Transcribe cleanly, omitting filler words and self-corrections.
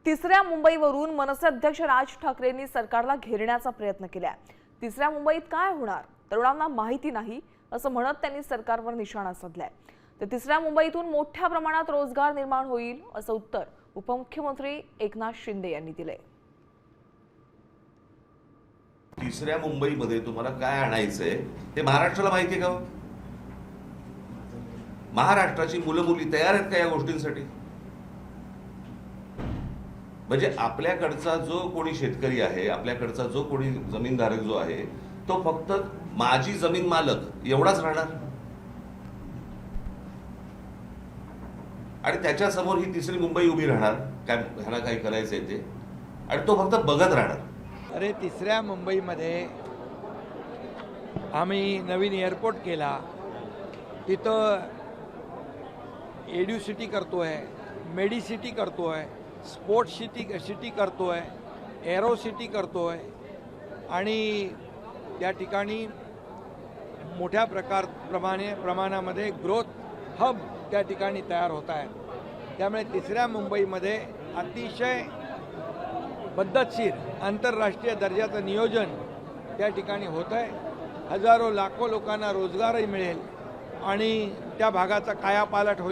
तिसऱ्या मुंबईवरून मनसे अध्यक्ष राज ठाकरेंनी सरकारला घेरण्याचा प्रयत्न केलाय। तिसऱ्या मुंबईत काय होणार तरुणांना माहिती नाही असं म्हणत त्यांनी सरकारवर निशाणा साधलाय। तर तिसऱ्या मुंबईतून मोठ्या प्रमाणात रोजगार निर्माण होईल असं उत्तर उपमुख्यमंत्री एकनाथ शिंदे यांनी दिलंय। तिसऱ्या मुंबईमध्ये तुम्हाला काय आणायचंय ते महाराष्ट्राला माहिती आहे का? महाराष्ट्राची मुलं मुली तयार आहेत का या गोष्टींसाठी? म्हणजे आपल्याकडचा जो कोणी शेतकरी आहे, आपल्याकडचा जो कोणी जमीनधारक जो आहे, तो फक्त माझी जमीन मालक एवढाच राहणार आणि त्याच्या समोर ही तिसरी मुंबई उभी राहणार काय? ह्याला काही करायचंय ते आणि तो फक्त बघत राहणार। अरे तिसऱ्या मुंबईमध्ये आम्ही नवीन एअरपोर्ट केला, तिथं एड्युसिटी करतोय, मेडिसिटी करतोय, स्पोर्ट्स सिटी करतोय, एरो सिटी करतोय आणि त्या ठिकाणी मोठ्या प्रमाणामध्ये ग्रोथ हब त्या ठिकाणी तयार होत आहे। त्यामुळे तिसऱ्या मुंबईमध्ये अतिशय पद्धतशीर आंतरराष्ट्रीय दर्जाचं नियोजन त्या ठिकाणी होत आहे। हजारो लाखो लोकांना रोजगारही मिळेल आणि त्या भागाचा कायापालट होईल।